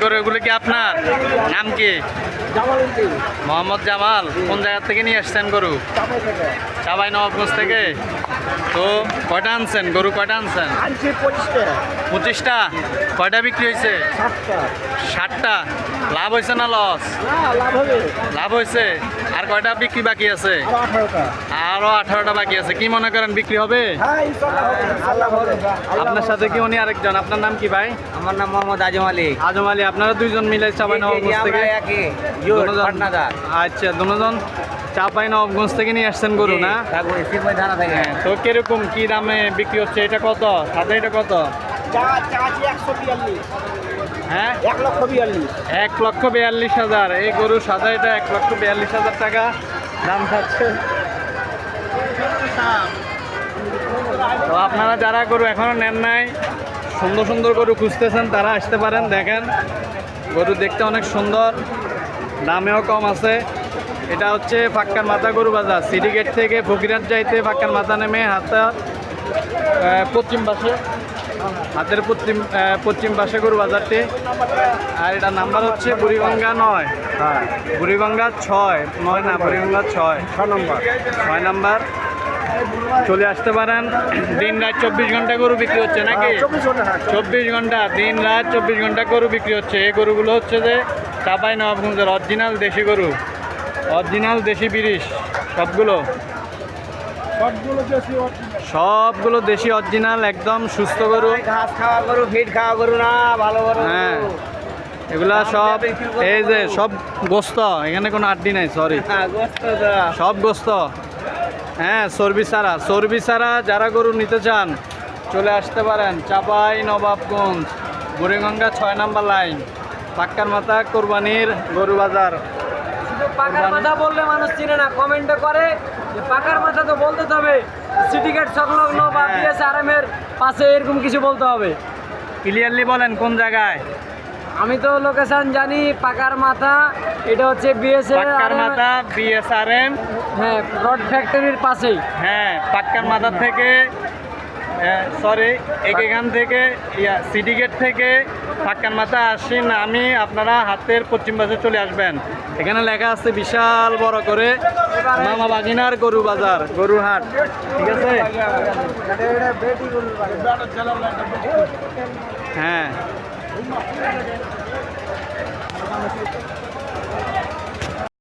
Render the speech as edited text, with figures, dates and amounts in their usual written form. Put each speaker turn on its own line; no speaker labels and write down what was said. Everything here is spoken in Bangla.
গরু এগুলো কি আপনার? নাম কি? মোহাম্মদ জামাল। কোন জায়গা থেকে নিয়ে আসছেন গরু? চাঁপাই নবাবগঞ্জ থেকে। তো কয়টা আনছেন গরু? কয়টা আনছেন? 25টা। কয়টা বিক্রি হয়েছে? 60টা। লাভ হয়েছে না লস? লাভ হয়েছে। আর কয়টা বিক্রি বাকি আছে? আরো 18টা বাকি আছে। কি মনে করেন বিক্রি হবে? আপনার সাথে কি উনি আরেকজন? আপনার নাম কি ভাই?
আমার নাম মোহাম্মদ আজম আলী।
আজম আলী। আপনারা দুইজন মিলে চাঁপাই নবাবগঞ্জ থেকে? আচ্ছা, দুজন চাঁপাই নবাবগঞ্জ থেকে নিয়ে আসছেন গরু না? তো কিরকম কি দামে বিক্রি হচ্ছে? এটা কত? সাদা এটা কত? হ্যাঁ, 1,42,000। এই গরু সাদা এটা 1,42,000 টাকা দাম থাকছে। তো আপনারা যারা গরু এখনো নেন নাই, সুন্দর সুন্দর গরু খুঁজতেছেন, তারা আসতে পারেন। দেখেন গরু দেখতে অনেক সুন্দর, দামেও কম আছে। এটা হচ্ছে ফাক্কার মাথা গরু বাজার। সিটি গেট থেকে ফকিরহাট যাইতে ফাক্কার মাথা নেমে পশ্চিম পাশে, হাতের পশ্চিম পাশে গরু বাজারটি। আর এটা নাম্বার হচ্ছে বুড়িগঙ্গা 9। হ্যাঁ, বুড়িগঙ্গা 6, 9 না, বুড়িগঙ্গা 6 নাম্বার। চলে আসতে পারেন। দিন রাত 24 ঘন্টা গরু বিক্রি হচ্ছে নাকি? 24 ঘন্টা, দিন রাত 24 ঘন্টা গরু বিক্রি হচ্ছে। এই গরুগুলো হচ্ছে যে চাঁপাই নবাবগঞ্জের অরিজিনাল দেশি গরু, অরিজিনাল দেশি বিরিশ। সবগুলো দেশি অরিজিনাল, একদম সুস্থ গরু।
ঘাস খাওয়া গরু, ফিট খাওয়া গরু না, ভালো গরু।
হ্যাঁ, এগুলা সব এই যে সব গোস্ত, এখানে কোনো আড্ডি নাই, সরি, সব গোস্ত। হ্যাঁ, চর্বি ছাড়া যারা গরু নিতে চান চলে আসতে পারেন চাঁপাই নবাবগঞ্জ, বুড়িগঙ্গা 6 নাম্বার লাইন, পাক্কার মাথা কোরবানির গরু বাজার।
পাকার মাথা বললে মানুষ চিনে না, কমেন্টে করে যে পাকার মাথা তো বলতে হবে সিটি গেট সংলগ্ন বা বিএসআরএম এর পাশে, এরকম কিছু বলতে হবে।
ক্লিয়ারলি বলেন কোন জায়গায়?
আমি তো লোকেশন জানি, পাকার মাথা, এটা হচ্ছে
পাক্কার মাথা বিএসআরএম,
হ্যাঁ, রড ফ্যাক্টরির পাশেই।
হ্যাঁ, পাক্কার মাথা থেকে সরি, এখান থেকে সিটি গেট থেকে পাক্কার মাথা আসেন, আমি আপনারা হাতের পশ্চিম পাশে চলে আসবেন। এখানে লেখা আছে বিশাল বড় করে মামা বাগিনার গরু বাজার, গরুর হাট। ঠিক আছে? হ্যাঁ।